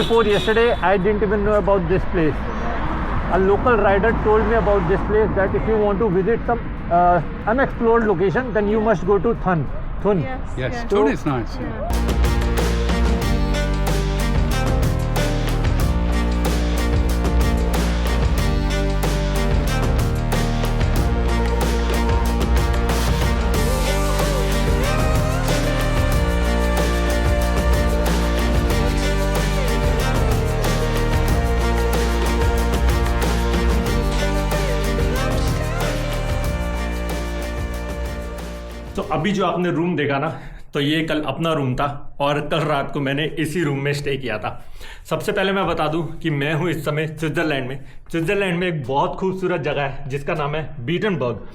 before yesterday, I didn't even know about this place. A local rider told me about this place, that if you want to visit some unexplored location, then you must go to Thun. Yes, Thun is nice. तो अभी जो आपने room देखा ना, तो ये कल अपना रूम था और कल रात को मैंने इसी रूम में स्टे किया था। सबसे पहले मैं बता दूं कि मैं हूं इस समय स्विट्ज़रलैंड में एक बहुत खूबसूरत जगह है जिसका नाम है बीटनबर्ग।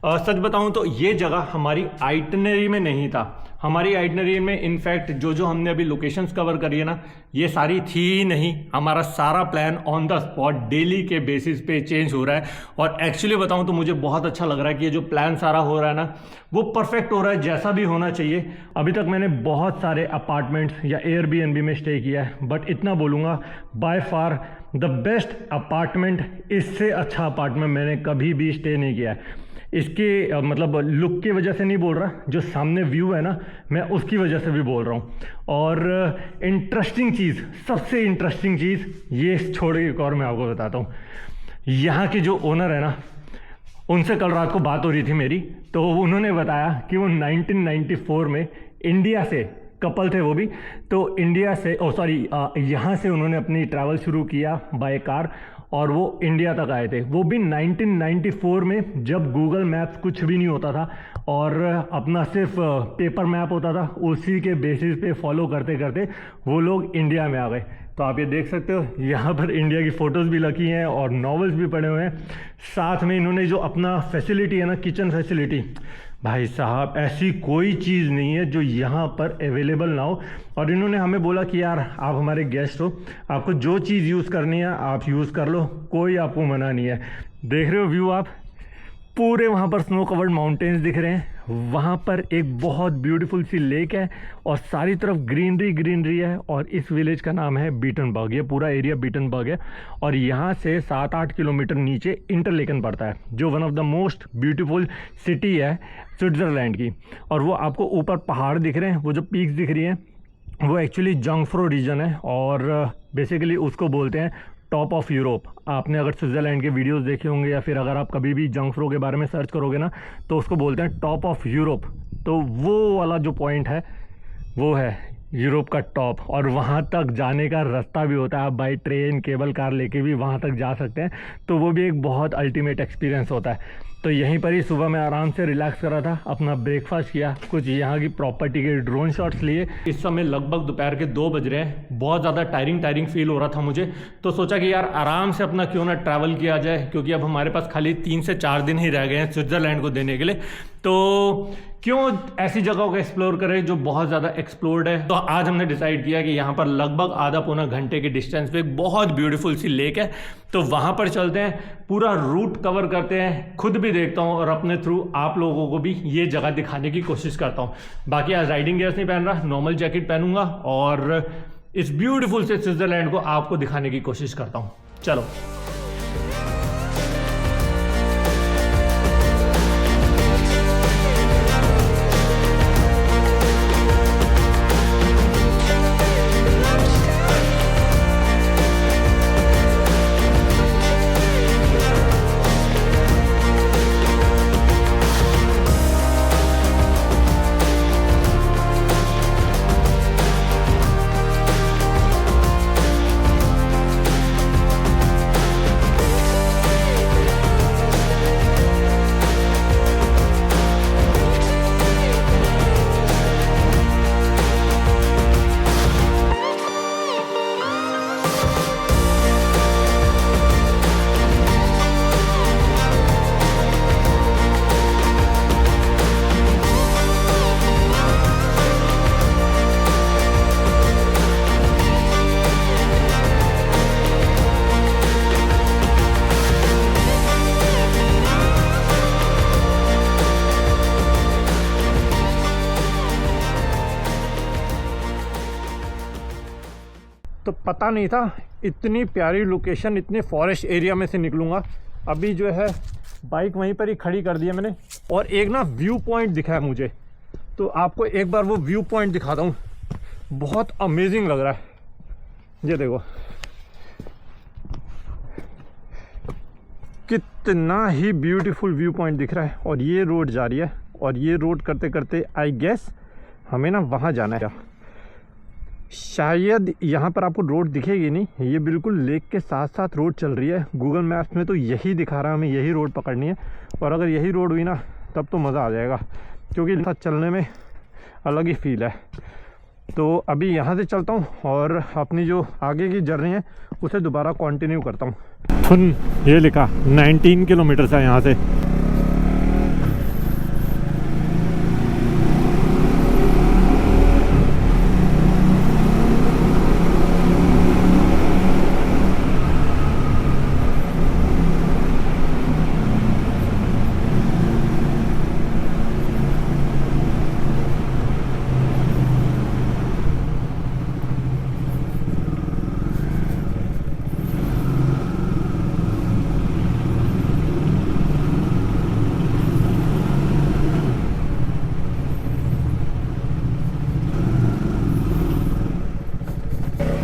सच बताऊं तो ये जगह हमारी आइटनरी में नहीं था। हमारी आइटनरी में इनफैक्ट जो हमने अभी लोकेशंस कवर करी है ना, ये सारी थी ही नहीं। हमारा सारा plan on the spot daily के बेसिस पे चेंज हो रहा है और एक्चुअली बताऊं तो मुझे बहुत अच्छा लग रहा है कि ये जो प्लान सारा हो रहा है ना, वो परफेक्ट हो रहा है जैसा भी होना चाहिए। अभी तक मैंने बहुत सारे अपार्टमेंट्स या एयरबीएनबी में स्टे किया है, बट इतना बोलूँगा by far the best apartment, इससे अच्छा अपार्टमेंट मैंने कभी भी स्टे नहीं किया है। इसके मतलब लुक की वजह से नहीं बोल रहा, जो सामने व्यू है ना, मैं उसकी वजह से भी बोल रहा हूँ। और इंटरेस्टिंग चीज़, सबसे इंटरेस्टिंग चीज़ ये छोड़ के एक और मैं आपको बताता हूँ। यहाँ के जो ओनर है ना, उनसे कल रात को बात हो रही थी मेरी, तो उन्होंने बताया कि वो 1994 में इंडिया से, कपल थे वो भी, तो इंडिया से यहाँ से उन्होंने अपनी ट्रैवल शुरू किया बाय कार और वो इंडिया तक आए थे। वो भी 1994 में, जब गूगल मैप्स कुछ भी नहीं होता था और अपना सिर्फ पेपर मैप होता था, उसी के बेसिस पे फॉलो करते करते वो लोग इंडिया में आ गए। तो आप ये देख सकते हो, यहाँ पर इंडिया की फ़ोटोज़ भी लगी हैं और नॉवेल्स भी पड़े हुए हैं। साथ में इन्होंने जो अपना फैसिलिटी है ना, किचन फैसिलिटी, भाई साहब ऐसी कोई चीज़ नहीं है जो यहाँ पर अवेलेबल ना हो। और इन्होंने हमें बोला कि यार आप हमारे गेस्ट हो, आपको जो चीज़ यूज़ करनी है आप यूज़ कर लो, कोई आपको मना नहीं है। देख रहे हो व्यू आप, पूरे वहाँ पर स्नो कवर्ड माउंटेन्स दिख रहे हैं। वहाँ पर एक बहुत ब्यूटीफुल सी लेक है और सारी तरफ ग्रीनरी है और इस विलेज का नाम है बीटनबर्ग। ये पूरा एरिया बीटनबर्ग है और यहाँ से 7-8 किलोमीटर नीचे इंटरलेकन पड़ता है, जो one of the most beautiful city है स्विट्ज़रलैंड की। और वो आपको ऊपर पहाड़ दिख रहे हैं, वो जो पीक्स दिख रही हैं वो एक्चुअली जंगफ्रो रीजन है और बेसिकली उसको बोलते हैं टॉप ऑफ यूरोप। आपने अगर स्विट्ज़रलैंड के वीडियोस देखे होंगे या फिर अगर आप कभी भी जंगफ्रो के बारे में सर्च करोगे ना, तो उसको बोलते हैं टॉप ऑफ यूरोप। तो वो वाला जो पॉइंट है वो है यूरोप का टॉप, और वहाँ तक जाने का रास्ता भी होता है। आप बाई ट्रेन, केबल कार लेके भी वहाँ तक जा सकते हैं, तो वो भी एक बहुत अल्टीमेट एक्सपीरियंस होता है। तो यहीं पर ही सुबह मैं आराम से रिलैक्स कर रहा था, अपना ब्रेकफास्ट किया, कुछ यहाँ की प्रॉपर्टी के ड्रोन शॉट्स लिए। इस समय लगभग दोपहर के 2 बज रहे हैं। बहुत ज़्यादा टायरिंग फील हो रहा था मुझे, तो सोचा कि यार आराम से अपना क्यों ना ट्रैवल किया जाए, क्योंकि अब हमारे पास खाली 3 से 4 दिन ही रह गए हैं स्विट्ज़रलैंड को देने के लिए। तो क्यों ऐसी जगहों को एक्सप्लोर करें जो बहुत ज़्यादा एक्सप्लोर्ड है। तो आज हमने डिसाइड किया कि यहाँ पर लगभग आधा पौना घंटे के डिस्टेंस पे एक बहुत ब्यूटीफुल सी लेक है, तो वहाँ पर चलते हैं, पूरा रूट कवर करते हैं, खुद भी देखता हूँ और अपने थ्रू आप लोगों को भी ये जगह दिखाने की कोशिश करता हूँ। बाकी आज राइडिंग गियर्स नहीं पहन रहा, नॉर्मल जैकेट पहनूंगा और इस ब्यूटीफुल से स्विट्ज़रलैंड को आपको दिखाने की कोशिश करता हूँ। चलो। पता नहीं था इतनी प्यारी लोकेशन, इतने फॉरेस्ट एरिया में से निकलूँगा। अभी जो है बाइक वहीं पर ही खड़ी कर दी है मैंने, और एक ना व्यू पॉइंट दिखा है मुझे, तो आपको एक बार वो व्यू पॉइंट दिखाता हूँ। बहुत अमेजिंग लग रहा है, ये देखो कितना ही ब्यूटीफुल व्यू पॉइंट दिख रहा है। और ये रोड जा रही है, और ये रोड करते करते आई गेस हमें ना वहाँ जाना है। शायद यहाँ पर आपको रोड दिखेगी नहीं, ये बिल्कुल लेक के साथ साथ रोड चल रही है। गूगल मैप्स में तो यही दिखा रहा है, हमें यही रोड पकड़नी है। और अगर यही रोड हुई ना तब तो मज़ा आ जाएगा, क्योंकि साथ चलने में अलग ही फील है। तो अभी यहाँ से चलता हूँ और अपनी जो आगे की जर्नी है उसे दोबारा कंटिन्यू करता हूँ। थुन ये लिखा 19 किलोमीटर है यहाँ से।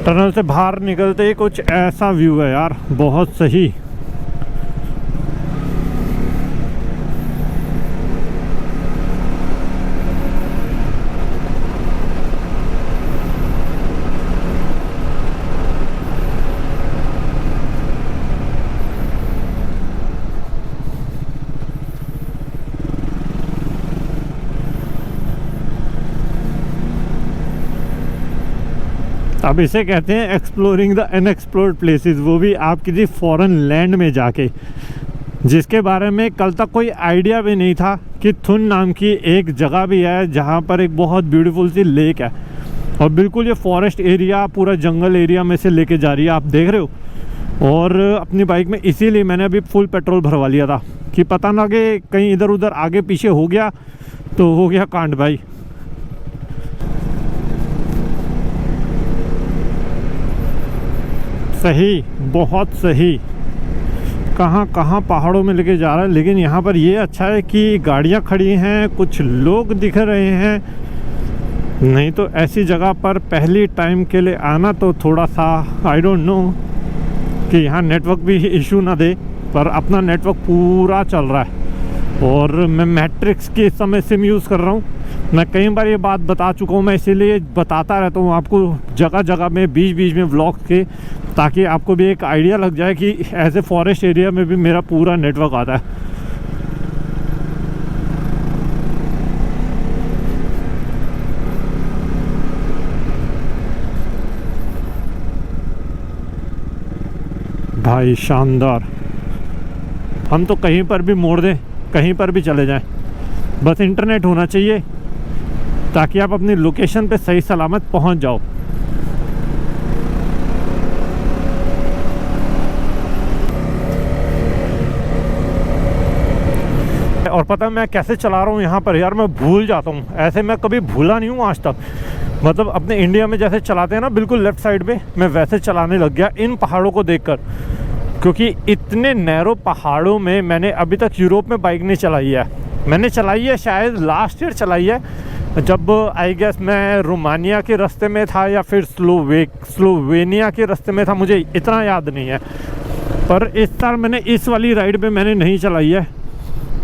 टनल से बाहर निकलते ही कुछ ऐसा व्यू है यार, बहुत सही। अब इसे कहते हैं एक्सप्लोरिंग द अनएक्सप्लोर्ड प्लेसेस, वो भी आप किसी फॉरेन लैंड में जाके, जिसके बारे में कल तक कोई आइडिया भी नहीं था कि थुन नाम की एक जगह भी है जहाँ पर एक बहुत ब्यूटीफुल सी लेक है। और बिल्कुल ये फॉरेस्ट एरिया, पूरा जंगल एरिया में से लेके जा रही है, आप देख रहे हो। और अपनी बाइक में इसीलिए मैंने अभी फुल पेट्रोल भरवा लिया था कि पता ना कि कहीं इधर उधर आगे पीछे हो गया तो हो गया कांड भाई। सही, बहुत सही। कहाँ कहाँ पहाड़ों में लेके जा रहा है। लेकिन यहाँ पर ये अच्छा है कि गाड़ियाँ खड़ी हैं, कुछ लोग दिख रहे हैं। नहीं तो ऐसी जगह पर पहली टाइम के लिए आना तो थोड़ा सा आई डोंट नो कि यहाँ नेटवर्क भी इशू ना दे, पर अपना नेटवर्क पूरा चल रहा है। और मैं मैट्रिक्स के इस समय सिम यूज़ कर रहा हूँ। मैं कई बार ये बात बता चुका हूँ, मैं इसीलिए बताता रहता हूँ आपको जगह जगह में, बीच बीच में व्लॉग्स के, ताकि आपको भी एक आइडिया लग जाए कि ऐसे फॉरेस्ट एरिया में भी मेरा पूरा नेटवर्क आता है। भाई शानदार। हम तो कहीं पर भी मोड़ दें, कहीं पर भी चले जाएं, बस इंटरनेट होना चाहिए ताकि आप अपनी लोकेशन पे सही सलामत पहुंच जाओ। और पता है मैं कैसे चला रहा हूँ यहाँ पर यार, मैं भूल जाता हूँ। ऐसे मैं कभी भूला नहीं हूँ आज तक। मतलब अपने इंडिया में जैसे चलाते हैं ना बिल्कुल लेफ़्ट साइड पे, मैं वैसे चलाने लग गया इन पहाड़ों को देखकर। क्योंकि इतने नैरो पहाड़ों में मैंने अभी तक यूरोप में बाइक नहीं चलाई है। मैंने चलाई है शायद लास्ट ईयर चलाई है, जब आई गेस मैं रोमानिया के रास्ते में था या फिर स्लोवेनिया के रास्ते में था, मुझे इतना याद नहीं है। पर इस साल मैंने इस वाली राइड पे मैंने नहीं चलाई है।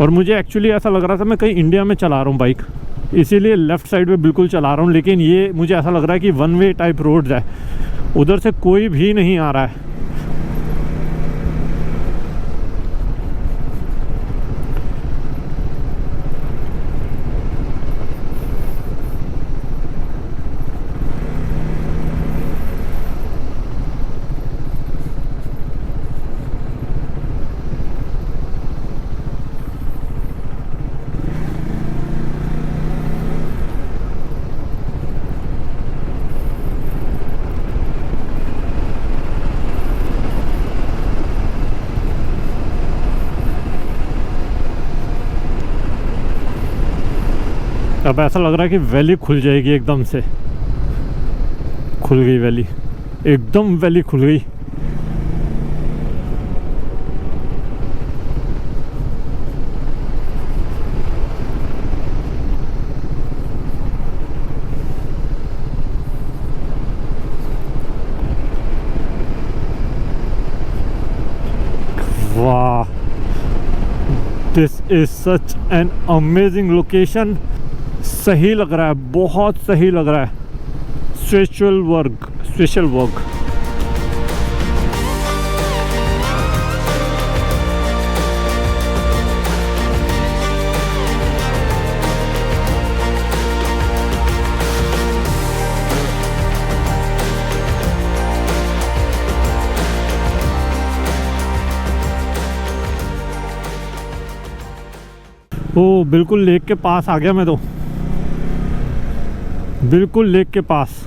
और मुझे एक्चुअली ऐसा लग रहा था मैं कहीं इंडिया में चला रहा हूँ बाइक, इसीलिए लेफ़्ट साइड पे बिल्कुल चला रहा हूँ। लेकिन ये मुझे ऐसा लग रहा है कि वन वे टाइप रोड्स है, उधर से कोई भी नहीं आ रहा है। अब ऐसा लग रहा है कि वैली खुल जाएगी, एकदम से खुल गई वैली। एकदम वैली खुल गई। वाह, this is such an amazing location. सही लग रहा है, बहुत सही लग रहा है। Special work. ओ, बिल्कुल लेक के पास आ गया मैं तो, बिल्कुल लेक के पास।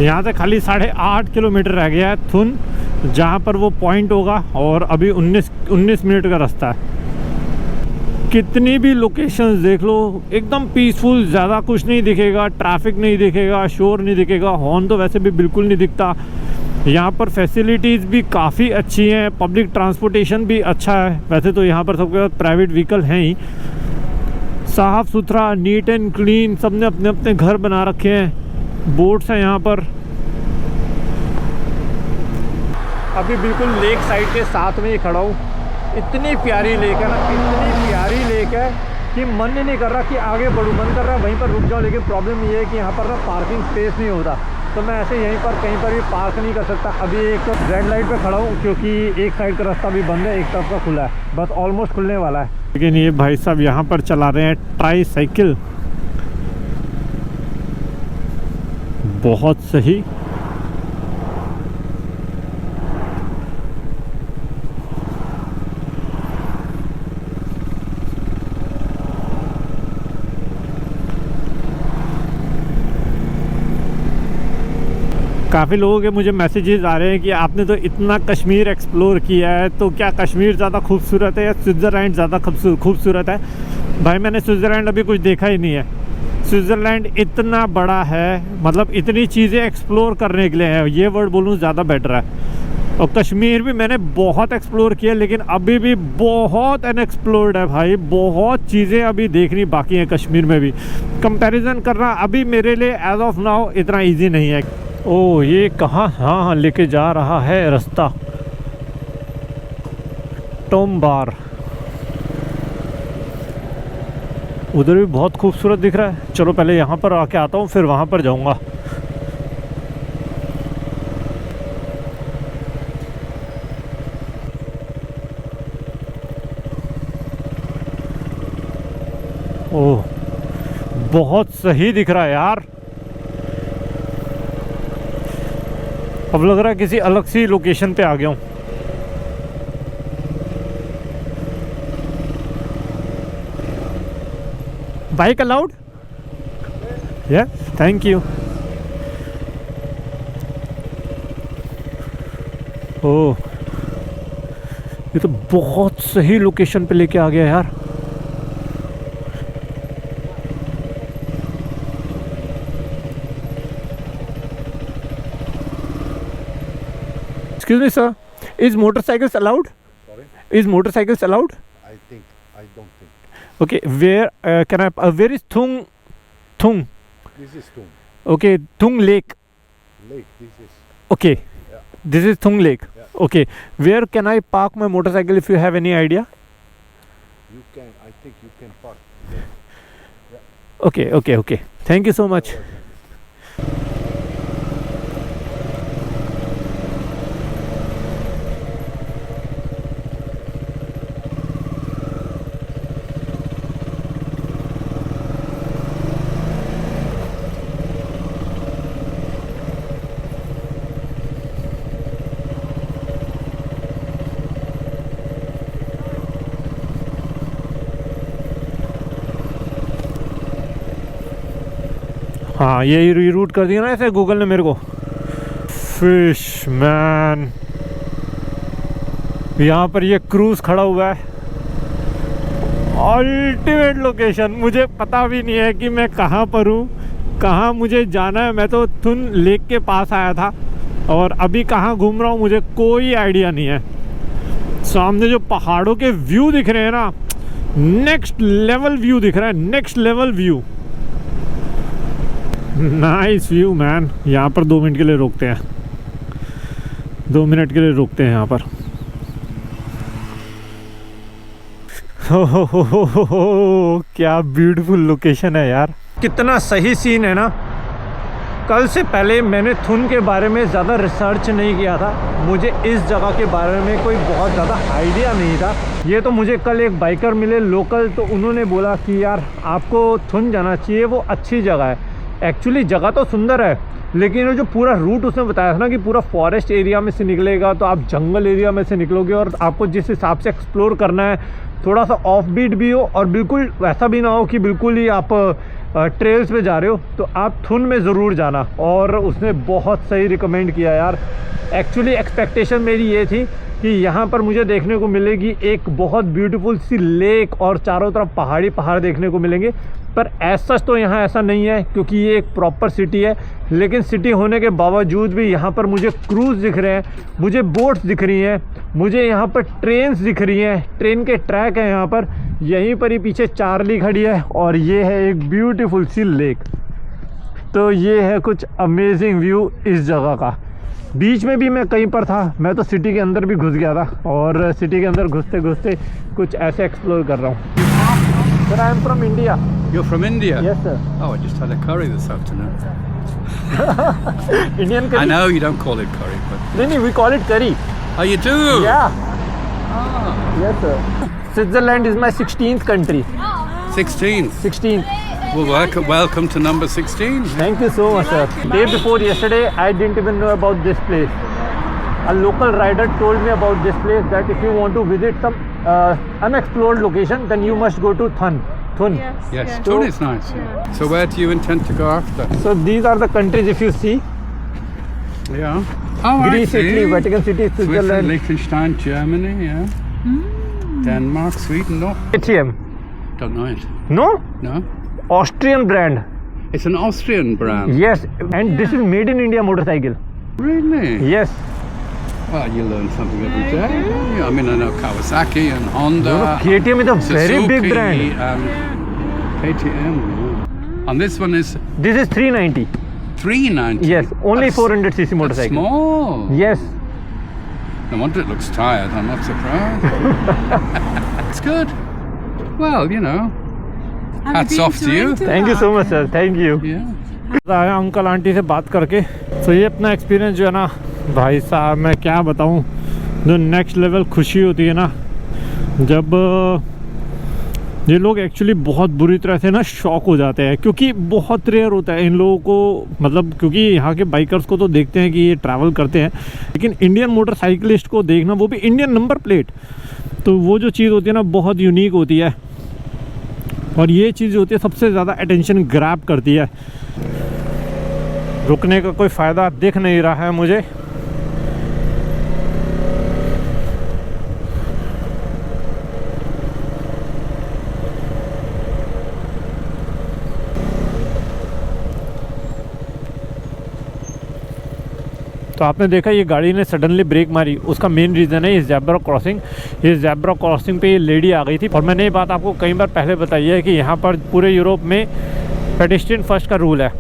यहाँ से खाली 8.5 किलोमीटर रह गया है थुन, जहाँ पर वो पॉइंट होगा, और अभी 19 मिनट का रास्ता है। कितनी भी लोकेशंस देख लो, एकदम पीसफुल, ज़्यादा कुछ नहीं दिखेगा, ट्रैफिक नहीं दिखेगा, शोर नहीं दिखेगा, हॉर्न तो वैसे भी बिल्कुल नहीं दिखता। यहाँ पर फैसिलिटीज़ भी काफ़ी अच्छी हैं, पब्लिक ट्रांसपोर्टेशन भी अच्छा है। वैसे तो यहाँ पर सबके पास प्राइवेट व्हीकल हैं ही। साफ़ सुथरा, नीट एंड क्लीन, सब ने अपने अपने घर बना रखे हैं। बोट्स हैं यहाँ पर। अभी बिल्कुल लेक साइड के साथ में ही खड़ा हूँ। इतनी प्यारी लेक है ना, इतनी प्यारी लेक है कि मन ही नहीं कर रहा कि आगे बढ़ूँ। मन कर रहा है वहीं पर रुक जाऊँ, लेकिन प्रॉब्लम ये है कि यहाँ पर ना पार्किंग स्पेस नहीं होता, तो मैं ऐसे यहीं पर कहीं पर भी पार्क नहीं कर सकता। अभी एक तो रेड लाइट पे खड़ा हूँ, क्योंकि एक साइड का रास्ता भी बंद है, एक तरफ का खुला है, बस ऑलमोस्ट खुलने वाला है। लेकिन ये भाई साहब यहाँ पर चला रहे हैं ट्राई साइकिल, बहुत सही। काफ़ी लोगों के मुझे मैसेजेस आ रहे हैं कि आपने तो इतना कश्मीर एक्सप्लोर किया है, तो क्या कश्मीर ज़्यादा खूबसूरत है या स्विट्ज़रलैंड ज़्यादा खूबसूरत है? भाई मैंने स्विट्ज़रलैंड अभी कुछ देखा ही नहीं है। स्विट्ज़रलैंड इतना बड़ा है, मतलब इतनी चीज़ें एक्सप्लोर करने के लिए है, ये वर्ड बोलूँ ज़्यादा बेटर है। और कश्मीर भी मैंने बहुत एक्सप्लोर किया, लेकिन अभी भी बहुत अनएक्सप्लोर्ड है भाई, बहुत चीज़ें अभी देखनी बाकी हैं कश्मीर में भी। कंपैरिजन करना अभी मेरे लिए एज ऑफ नाउ इतना ईजी नहीं है। ओ, ये कहाँ हाँ लेके जा रहा है रास्ता? टोमबार, उधर भी बहुत खूबसूरत दिख रहा है। चलो पहले यहाँ पर आके आता हूँ, फिर वहाँ पर जाऊँगा। ओह, बहुत सही दिख रहा है यार। अब लग रहा है किसी अलग सी लोकेशन पे आ गया हूँ। Bike allowed? या, थैंक यू। ओह, ये तो बहुत सही लोकेशन पे लेके आ गया यार। Excuse me, sir. Is motorcycles allowed? Sorry? Is motorcycles allowed? I don't think. Okay, where can I? Where is Thung? This is Tung Okay, Thung Lake. Lake. This is. Okay, Yeah. this is Thung Lake. Yeah. Okay, where can I park my motorcycle if you have any idea? You can. I think you can park. Okay. Thank you so much. हाँ, यही reroute कर दिया ना ऐसे Google ने मेरे को। Fish man, यहाँ पर ये क्रूज खड़ा हुआ है। Ultimate location. मुझे पता भी नहीं है कि मैं कहाँ पर हूँ, कहाँ मुझे जाना है। मैं तो थुन लेक के पास आया था और अभी कहाँ घूम रहा हूँ मुझे कोई आइडिया नहीं है। सामने जो पहाड़ों के व्यू दिख रहे हैं ना, नेक्स्ट लेवल व्यू दिख रहा है, next level view. Nice view man. यहाँ पर 2 मिनट के लिए रोकते हैं, 2 मिनट के लिए रोकते हैं यहाँ पर। हो, क्या ब्यूटीफुल लोकेशन है यार, कितना सही सीन है ना। कल से पहले मैंने थुन के बारे में ज़्यादा रिसर्च नहीं किया था, मुझे इस जगह के बारे में कोई बहुत ज़्यादा आइडिया नहीं था। ये तो मुझे कल एक बाइकर मिले लोकल, तो उन्होंने बोला कि यार आपको थुन जाना चाहिए, वो अच्छी जगह है। एक्चुअली जगह तो सुंदर है, लेकिन वो जो पूरा रूट उसने बताया था ना कि पूरा फॉरेस्ट एरिया में से निकलेगा, तो आप जंगल एरिया में से निकलोगे और आपको जिस हिसाब से एक्सप्लोर करना है, थोड़ा सा ऑफ बीट भी हो और बिल्कुल वैसा भी ना हो कि बिल्कुल ही आप ट्रेल्स पे जा रहे हो, तो आप थुन में ज़रूर जाना। और उसने बहुत सही रिकमेंड किया यार। एक्चुअली एक्सपेक्टेशन मेरी ये थी कि यहाँ पर मुझे देखने को मिलेगी एक बहुत ब्यूटीफुल सी लेक और चारों तरफ पहाड़ी पहाड़ देखने को मिलेंगे, पर ऐसा तो यहाँ ऐसा नहीं है क्योंकि ये एक प्रॉपर सिटी है। लेकिन सिटी होने के बावजूद भी यहाँ पर मुझे क्रूज़ दिख रहे हैं, मुझे बोट्स दिख रही हैं, मुझे यहाँ पर ट्रेन्स दिख रही हैं, ट्रेन के ट्रैक हैं यहाँ पर। यहीं पर ही पीछे चार्ली खड़ी है और ये है एक ब्यूटीफुल सी लेक। तो ये है कुछ अमेजिंग व्यू इस जगह का। बीच में भी मैं कहीं पर था, मैं तो सिटी के अंदर भी घुस गया था और सिटी के अंदर घुसते घुसते कुछ ऐसे एक्सप्लोर कर रहा हूँ। Sir I am from India. You're from India? Yes sir. Oh, I just had a curry this afternoon. Indian curry? I know you don't call it curry, but... नहीं, we call it curry. Oh, you do? Yeah. Ah. Yes sir. Switzerland is my 16th country. 16th. 16th. Well, welcome to number 16. Thank you so much sir. Day before yesterday I didn't even know about this place. A local rider told me about this place, that if you want to visit some unexplored location, then you must go to Thun. Yes, Thun is nice. Yeah. So where do you intend to go after? So these are the countries if you see. Yeah. Oh, Greece, Italy, Vatican City, Switzerland, Liechtenstein, Germany, yeah. Denmark, Sweden, no? ATM. Don't know it. No? No? Austrian brand. It's an Austrian brand. Yes, and this is made in India motorcycle. Really? Yes. Well, you learn something every day. Yeah, I mean, I know Kawasaki and Honda. No, KTM is a very big Suzuki brand. And KTM. Yeah. And this one is This is 390. 390. Yes, only 400cc motorcycle. Small. Yes. No wonder it looks tired. I'm not surprised. It's good. Well, you know, hats off to you. Thank you so much sir. Thank you. Yeah. आया uncle aunty से बात करके, तो ये अपना experience जो है ना भाई साहब, मैं क्या बताऊं, जो नेक्स्ट लेवल खुशी होती है ना जब ये लोग एक्चुअली बहुत बुरी तरह से ना शॉक हो जाते हैं, क्योंकि बहुत रेयर होता है इन लोगों को, मतलब क्योंकि यहाँ के बाइकर्स को तो देखते हैं कि ये ट्रैवल करते हैं, लेकिन इंडियन मोटरसाइकिलिस्ट को देखना, वो भी इंडियन नंबर प्लेट, तो वो जो चीज़ होती है ना बहुत यूनिक होती है। और ये चीज़ होती है सबसे ज़्यादा अटेंशन ग्रैब करती है। रुकने का कोई फ़ायदा दिख नहीं रहा है मुझे। तो आपने देखा ये गाड़ी ने सडनली ब्रेक मारी, उसका मेन रीज़न है ये ज़ेब्रा क्रॉसिंग। ये ज़ेब्रा क्रॉसिंग पे ये लेडी आ गई थी, और मैंने ये बात आपको कई बार पहले बताई है कि यहाँ पर पूरे यूरोप में पेडेस्ट्रियन फर्स्ट का रूल है।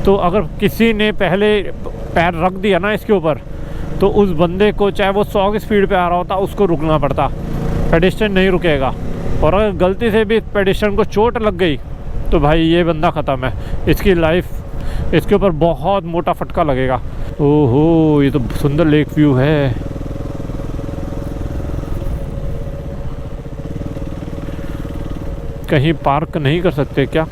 तो अगर किसी ने पहले पैर रख दिया ना इसके ऊपर, तो उस बंदे को चाहे वो 100 की स्पीड पे आ रहा होता उसको रुकना पड़ता, पेडेस्ट्रियन नहीं रुकेगा। और अगर गलती से भी पेडेस्ट्रियन को चोट लग गई तो भाई ये बंदा ख़त्म है, इसकी लाइफ, इसके ऊपर बहुत मोटा फटका लगेगा। ओहो, ये तो सुंदर लेक व्यू है। कहीं पार्क नहीं कर सकते क्या?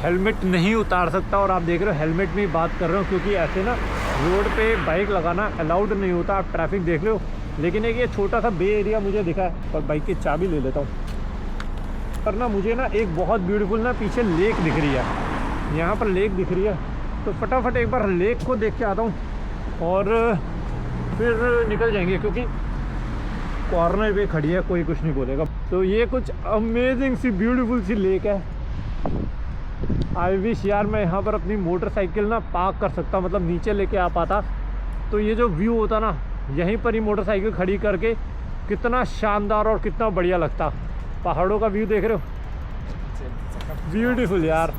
हेलमेट नहीं उतार सकता, और आप देख रहे हो हेलमेट में ही बात कर रहा हूँ, क्योंकि ऐसे ना रोड पे बाइक लगाना अलाउड नहीं होता। आप ट्रैफिक देख लो, लेकिन एक ये छोटा सा बे एरिया मुझे दिखा है, और बाइक की चाबी ले लेता हूँ। पर ना मुझे ना एक बहुत ब्यूटीफुल ना पीछे लेक दिख रही है, यहाँ पर लेक दिख रही है, तो फटाफट एक बार लेक को देख के आता हूँ। और फिर निकल जाएंगे, क्योंकि कॉर्नर पे खड़ी है, कोई कुछ नहीं बोलेगा। तो ये कुछ अमेजिंग सी ब्यूटीफुल सी लेक है। आई विश यार मैं यहाँ पर अपनी मोटरसाइकिल ना पार्क कर सकता, मतलब नीचे लेके आ पाता, तो ये जो व्यू होता ना, यहीं पर ही मोटरसाइकिल खड़ी करके कितना शानदार और कितना बढ़िया लगता। पहाड़ों का व्यू देख रहे हो, ब्यूटीफुल यार।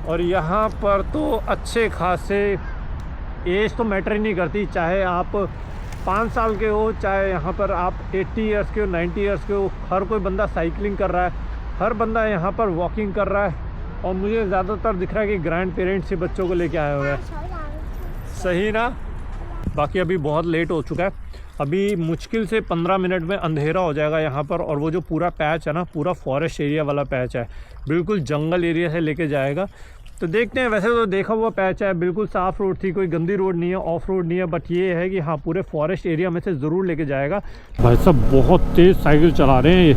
और यहाँ पर तो अच्छे खासे एज तो मैटर ही नहीं करती, चाहे आप 5 साल के हो, चाहे यहाँ पर आप 80 इयर्स के हो, 90 इयर्स के हो, हर कोई बंदा साइकिलिंग कर रहा है, हर बंदा यहाँ पर वॉकिंग कर रहा है। और मुझे ज़्यादातर दिख रहा है कि ग्रैंड पेरेंट्स ही बच्चों को लेके आए हुए हैं। सही ना। बाकी अभी बहुत लेट हो चुका है, अभी मुश्किल से 15 मिनट में अंधेरा हो जाएगा यहाँ पर। और वो जो पूरा पैच है ना, पूरा फॉरेस्ट एरिया वाला पैच है, बिल्कुल जंगल एरिया से लेके जाएगा। तो देखते हैं, वैसे तो देखा हुआ पैच है, बिल्कुल साफ़ रोड थी, कोई गंदी रोड नहीं है, ऑफ रोड नहीं है, बट ये है कि हाँ पूरे फॉरेस्ट एरिया में से ज़रूर लेके जाएगा। भाई साहब बहुत तेज़ साइकिल चला रहे हैं ये,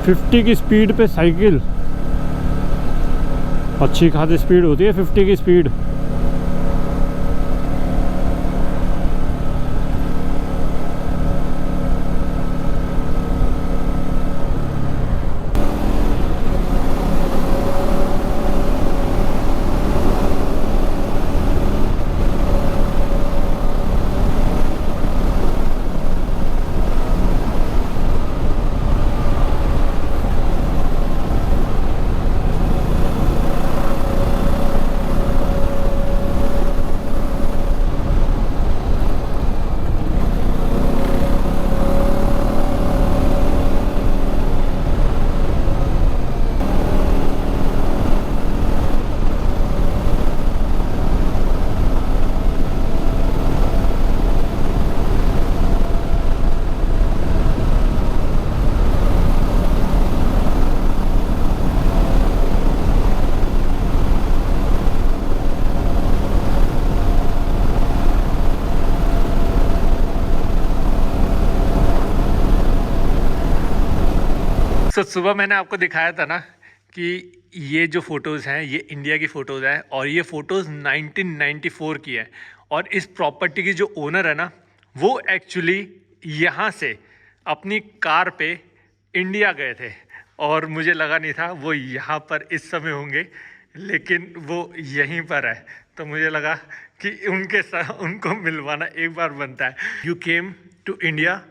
50 की स्पीड पे साइकिल, अच्छी खासी स्पीड होती है 50 की स्पीड। तो सुबह मैंने आपको दिखाया था ना कि ये जो फ़ोटोज़ हैं ये इंडिया की फ़ोटोज़ हैं, और ये फ़ोटोज़ 1994 की है। और इस प्रॉपर्टी की जो ओनर है ना, वो एक्चुअली यहाँ से अपनी कार पे इंडिया गए थे, और मुझे लगा नहीं था वो यहाँ पर इस समय होंगे, लेकिन वो यहीं पर है। तो मुझे लगा कि उनके साथ उनको मिलवाना एक बार बनता है। You came to India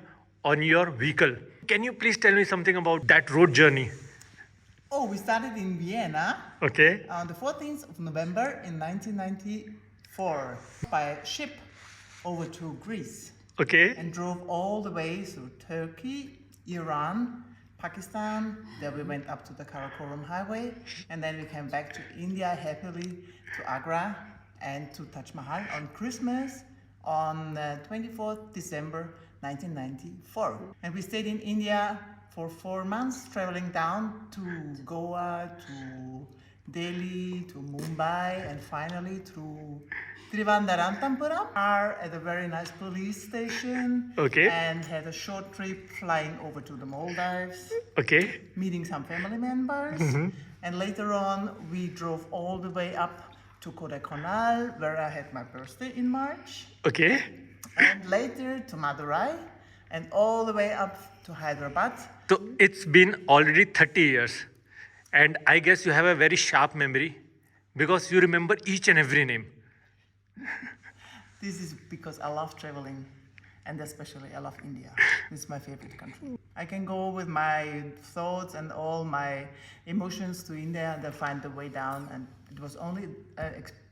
on your vehicle. Can you please tell me something about that road journey? Oh, we started in Vienna Okay. on the 14th of November in 1994 by ship over to Greece Okay. and drove all the way through Turkey, Iran, Pakistan. Then we went up to the Karakoram highway, and then we came back to India happily to Agra and to Taj Mahal on Christmas on 24th December 1994. And we stayed in India for 4 months, traveling down to Goa, to Delhi, to Mumbai, and finally through Trivandrum at a very nice police station. Okay. And had a short trip flying over to the Maldives, Okay. meeting some family members. And later on, we drove all the way up to Kodaikanal, where I had my birthday in March. Okay. And later to Madurai, and all the way up to Hyderabad. So it's been already 30 years, and I guess you have a very sharp memory because you remember each and every name. This is because I love traveling, and especially I love India. This is my favorite country. I can go with my thoughts and all my emotions to India, and then find the way down. And it was only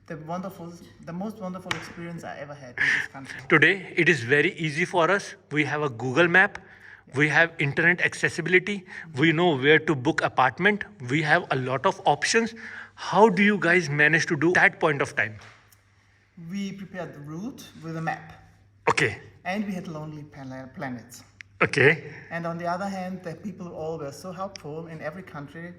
the most wonderful experience I ever had in this country. Today it is very easy for us. We have a Google map, we have internet accessibility, we know where to book apartment, we have a lot of options. How do you guys manage to do that point of time? We prepared the route with a map, Okay. and we had lonely planets. Okay. And on the other hand, the people all were so helpful in every country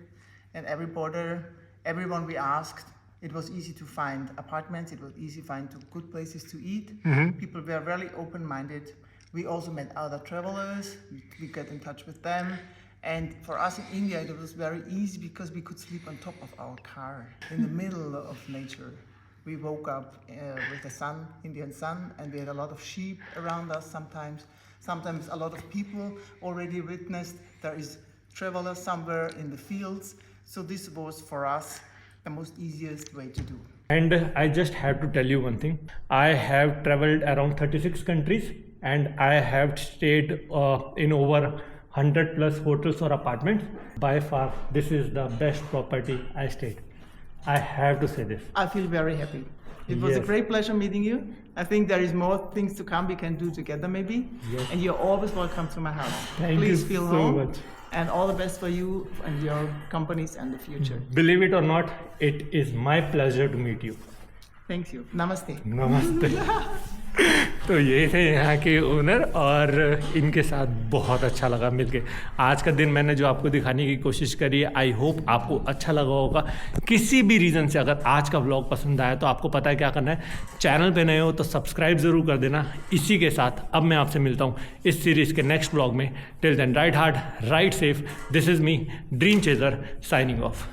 and every border. Everyone we asked, it was easy to find apartments, it was easy to find good places to eat. People were really open-minded. We also met other travelers, we got in touch with them. And for us in India, it was very easy because we could sleep on top of our car in the middle of nature. We woke up with the sun, Indian sun, and we had a lot of sheep around us sometimes. Sometimes a lot of people already witnessed there is travelers somewhere in the fields. So this was for us the most easiest way to do. And I just have to tell you one thing. I have traveled around 36 countries and I have stayed in over 100 plus hotels or apartments. By far, this is the best property I stayed. I have to say this. I feel very happy. It was a Yes. great pleasure meeting you. I think there is more things to come we can do together maybe. Yes. And you're always welcome to my house. Thank Please you feel so home. much. And all the best for you and your companies and the future. Believe it or not, it is my pleasure to meet you. Thank you. Namaste. नमस्ते। तो ये थे यहाँ के owner और इनके साथ बहुत अच्छा लगा मिलके। आज का दिन मैंने जो आपको दिखाने की कोशिश करी है, आई होप आपको अच्छा लगा होगा। किसी भी रीज़न से अगर आज का व्लॉग पसंद आया तो आपको पता है क्या करना है। चैनल पे नए हो तो सब्सक्राइब ज़रूर कर देना। इसी के साथ अब मैं आपसे मिलता हूँ इस सीरीज़ के नेक्स्ट व्लॉग में। Till then ride hard, ride safe. This is me, dream chaser, signing of.